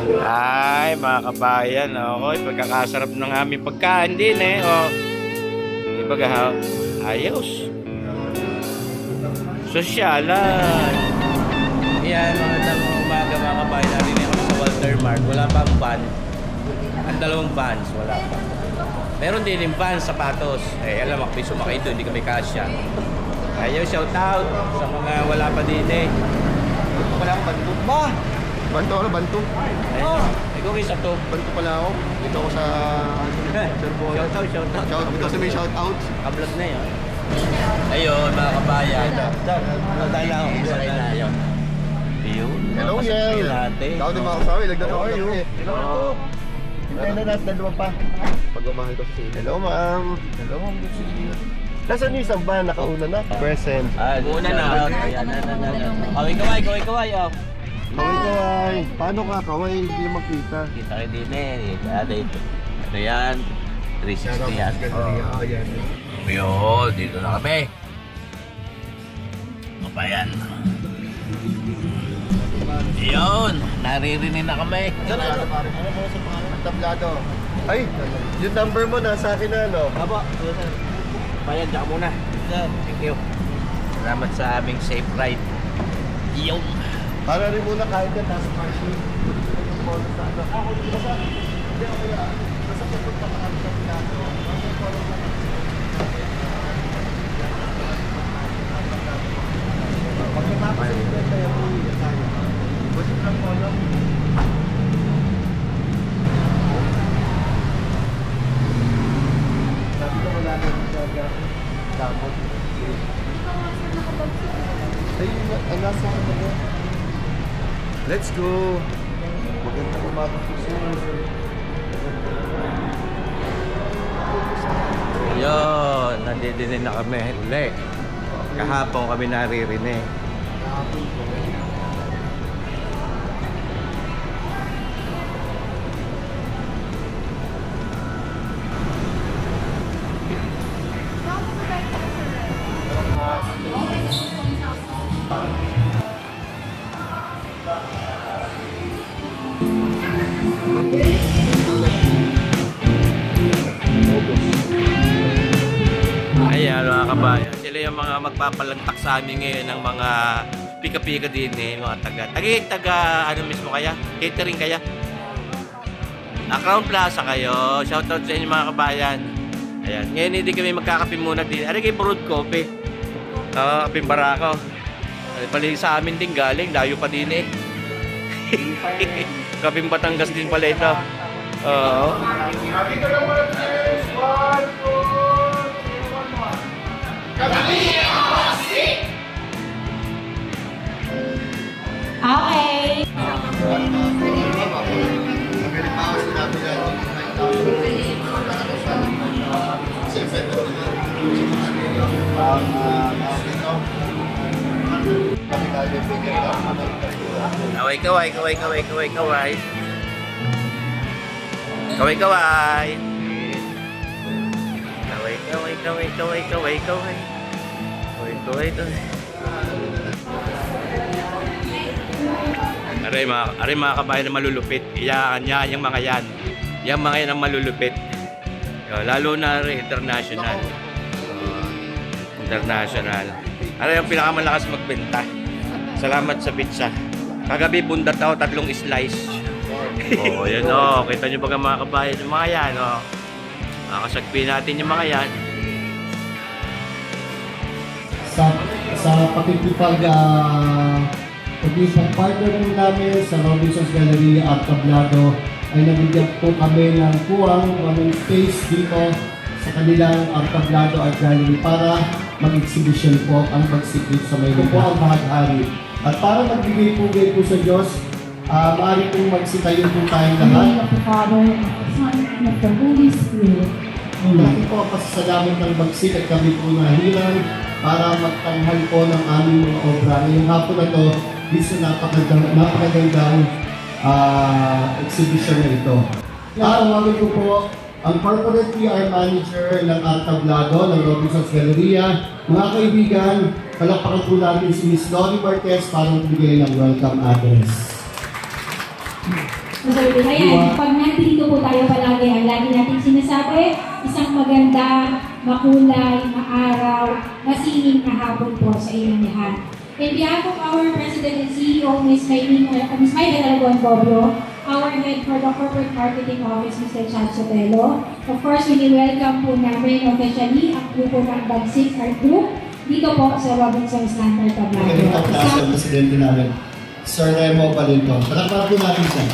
Ay, mga kabayan, okay, pagkakasarap ng aming pagkain din eh. O, ibaga, ayos. Sosyalan. Yan, magandang umaga mga kabayan. Narinig ako sa Walter Mart. Wala pang van. Ang dalawang vans, wala pa. Meron din yung vans, sapatos. Eh, alam mo, may sumakay doon, hindi kami kasya. Ayaw, shout out sa mga wala pa din eh. Wala akong banto. Ba? Banto ako, banto. Ikaw isa to. Banto pala ako. Dito ako sa... Shout out. Dito sa may shout out. Kablog na yun. Ayun, mga kabayan. Dahil ako, sakay na yun. Hello, Yel. Ikaw din mga kasawi, lagdan ako kayo. Hello. Hintayin na natin, dalawa pa. Pagmamahal ko sa sila. Hello, ma'am. Hello, ma'am. Nasaan yung isang van? Nakauna na? Present. Una na. Ayan, kaway. Kaway. Paano ka? Kaway, hindi makita. Kita kayo din eh. Ito yan. 360 yan. Yun, dito na kami. Ano ba yan? Yun, naririnig na kami. Ano sa pangalan ng tablado? Ay, yung number mo nasa akin na, no? Aba, bayan, dyan muna. Thank you. Salamat sa aming safe ride. Yung. Para rin muna kahit yan, nasa parking. Ako, basta, hindi ako yan. Basta pupunta ka kami sa tablado. Pag natapos yung event na yung uwi tayo. Gusto lang mo lang. Sabi ko wala na yung damot. Ayun, ang nasa ka na. Let's go! Magandang umaga po siya. Yun, nandito din na kami. Uli. Kahapon kami naririnig. Ayan mga kabayan, sila yung mga magpapalantak sa amin ngayon ng mga pika-pika din eh, mga taga ano mismo kaya? Catering kaya? Crown Plaza kayo, shoutout sa inyo mga kabayan. Ayan, ngayon hindi kami magkakape muna din. Ano kayo brewed coffee? Kaping barako. Pali sa amin din galing, layo pa din eh. Kaping Batangas din pala ito. Oo. Okay. Aray mga kabayan na malulupit. Yan yung mga yan. Yung mga yan ang malulupit. Lalo na international. International. Aray yung pinakamalakas magbenta. Salamat sa pizza. Kagabi bundat ako 3 slice. Oh, yan oh. Kita nyo ba mga kabayan yung mga yan oh. Makasagpi natin yung mga yan. Sa pakikipag pag-isang partner po namin sa Robinsons Galleria at Tablado ay nabigyan po kami ng kaming space dito sa kanilang Tablado at Gallery para mag-exhibition po ang pagsikip sa Maynila po ang maghari. At para magbigay po po sa Diyos, maaari pong magsitayo po tayong lahat. of the Father, and of the Son, and of the Holy Spirit. Malaki po ang pasasalamat ng bagsik at kami po nahiran para magtanghal po ng aming mga obra. Ngayong hapon na ito, dito napakagandang exhibition na ito. Tawagin ko po ang Corporate PR Manager ng Tablado ng Robinsons Galleria. Mga kaibigan, palakpakan po natin si Miss Lori Marquez para magbigay ng welcome address. Ayan, pag nandito po tayo palagi, ang lagi natin sinasabi, isang maganda, makulay, maaraw, masining na hapon po sa inyong lahat. In behalf of our President and CEO, Ms. Mayda Aragon Bobio, our Head for the Corporate Marketing Office, Mr. Chad Sotelo, of course, welcome po namin officially ang grupo ng Bagsik Art Group dito po sa Robinson's Lantern Tablado. Magandang pagkasa ang presidente namin, Sir Remo Palinto. Palakpakan po natin siya.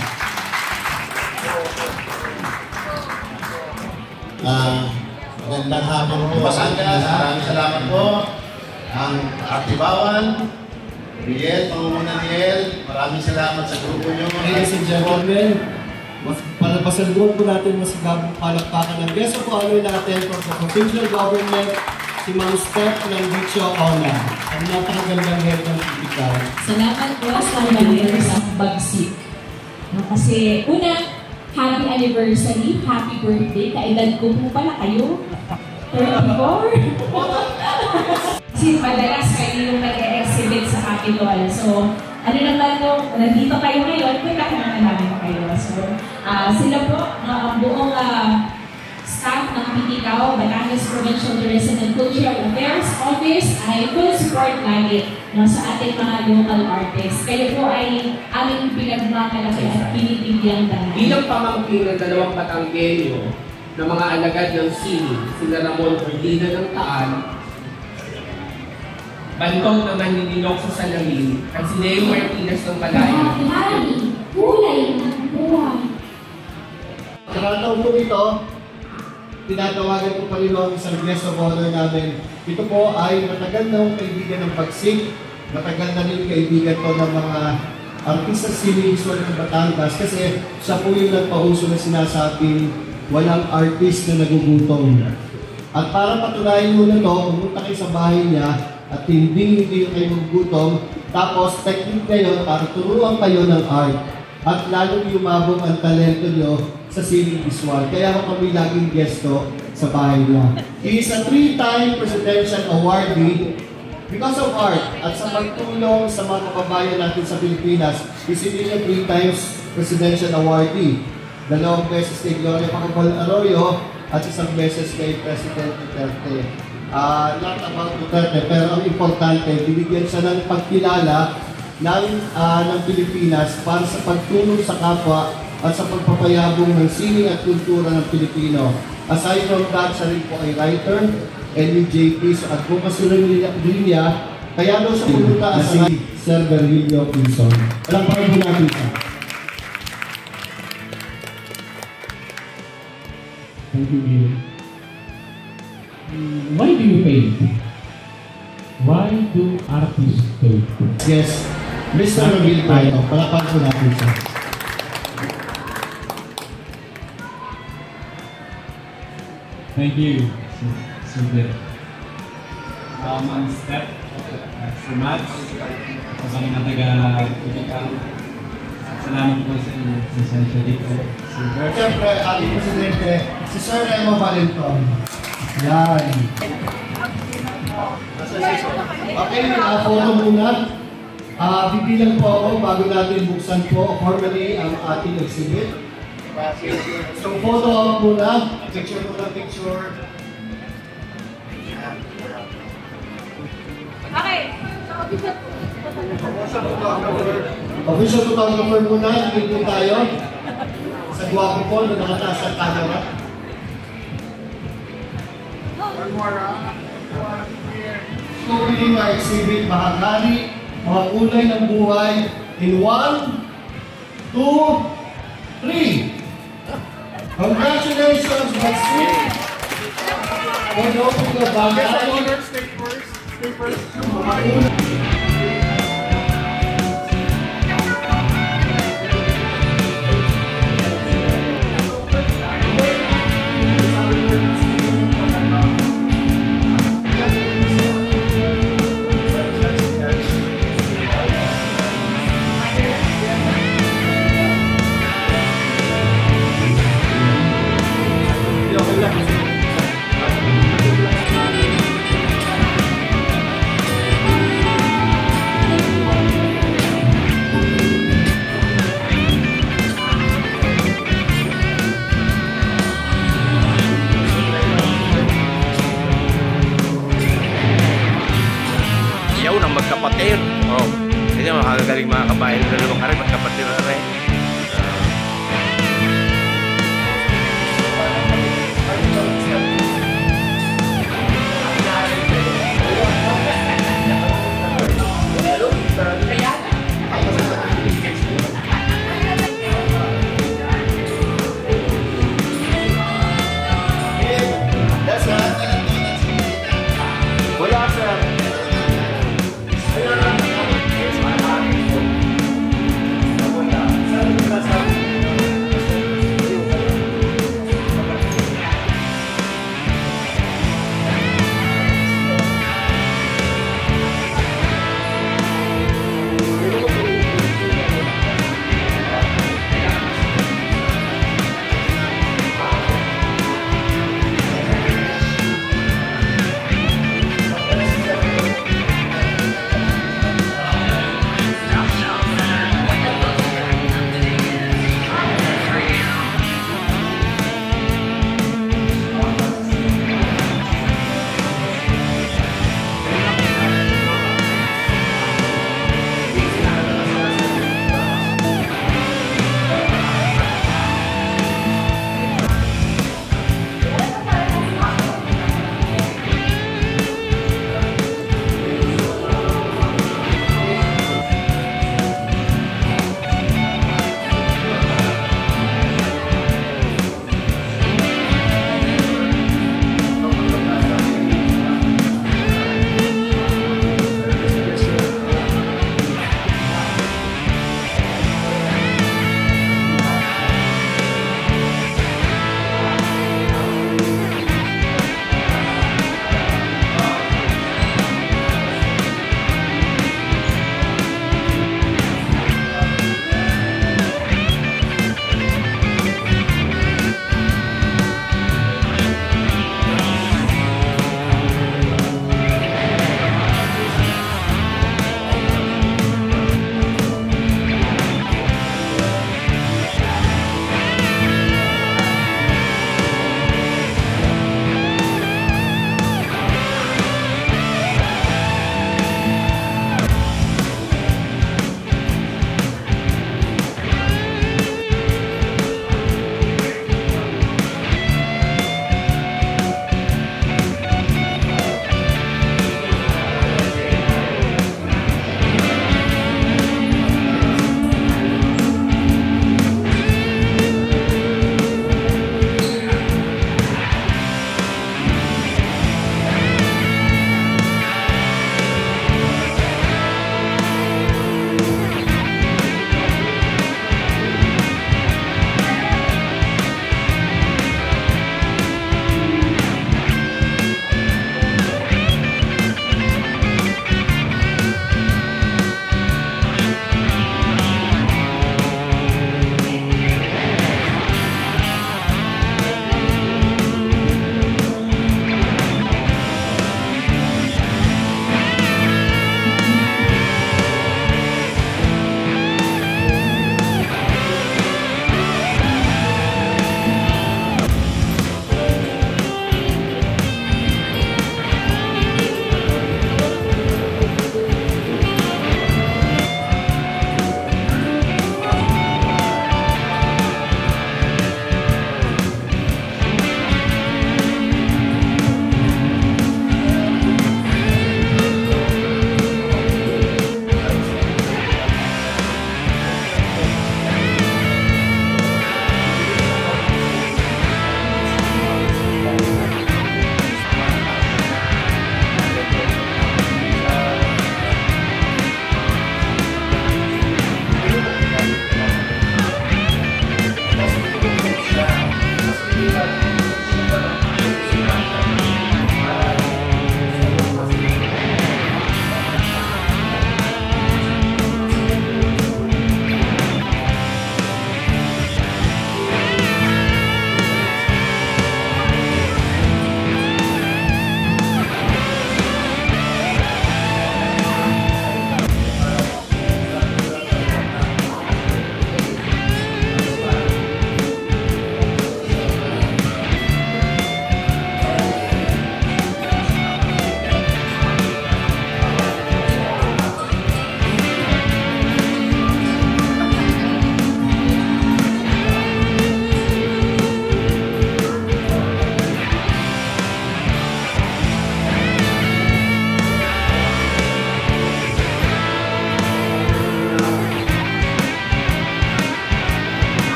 Magandang hapon po sa inyo. Maraming salamat po. Ang Atibawan, Riel, Pangungunan Riel, maraming salamat sa grupo nyo. Ladies and gentlemen, pasalubong po natin mas palakpakan ng guest of honor natin from the provincial government, si Ma'am Steph ng Dicho Ona. Ang napakagandang head ng Titicaw. Salamat po sa members ng Bagsik. Kasi una, happy anniversary, happy birthday. Kaedad ko po pala kayo. 34. Kasi madalas kayo yung nag-exhibit sa Capitol. So, ano naman nung nandito kayo ngayon, punta ka naman namin kayo. So, sila po, buong staff ng Titicaw, Batangas Provincial Tourism and Cultural Affairs Office ay full support lagi sa ating mga local artists. Kayo po ay aming pinagmamalaki at pinitigyang dahil. Bilang pamangkin ng dalawang Batanggenyo na mga alagad ng sini, sila Ramon Ordina ng Taan, Bantong naman ninilok sa salamin, at si Leo Martinez ng Palaya. Kulay ng buhay. Nakataon po ito, tinatawagan ko pa rin ang isang guest of honor namin. Ito po ay matagal na kaibigan ng Bagsik, matagal na rin kaibigan ko ng mga artista sining-visual ng Batangas kasi siya po yung nagpauso na sinasabing walang artist na nagugutom. At para patunayan mo na ito, pumunta kayo sa bahay niya at hindi kayo magugutom, tapos technique kayo para turuan kayo ng art at lalong yumabong ang talento nyo sa sining visual. Kaya kami laging gesto sa bahay niya. He is a 3-time presidential awardee because of art at sa pagtulong sa mga kababayan natin sa Pilipinas. He's a 3 times presidential awardee. 2 beses kay Gloria Pacabal Arroyo at 1 beses kay President Duterte. Not about Duterte, pero ang importante, binigyan siya ng pagkilala ng Pilipinas para sa pagtulong sa kapwa at sa pagpapayabong ng sining at kultura ng Pilipino. Aside from that, siya rin po ay writer, NUJP, sa advocacy rin niya, kaya daw siya pumunta sa Sir Virgilio Pinson. Alam pa rin natin siya. Thank you. Why do you paint? Why do artists paint? Yes, Mr. Virgilio Pinson. Palakpakan po natin siya. Thank you, Sir Steph, Sir Mads, sa mga taga-Titicaw. Salamat po sa inyo. Presensya dito. Siyempre, ating presidente, si Sir Remo Palinto. Yan. Okay, photo muna. Bibilang po ako bago natin buksan po formally ang ating exhibit. So, photo out muna. Picture muna, picture. Okay. Official photographer muna. Dito tayo. Sa guwapo po na nakataas ang camera. So, pili mga exhibit, bahagari, mga kulay ng buhay in 1, 2, 3. Congratulations, Bagsik! For the opening of Bagay. Stay first. kabayan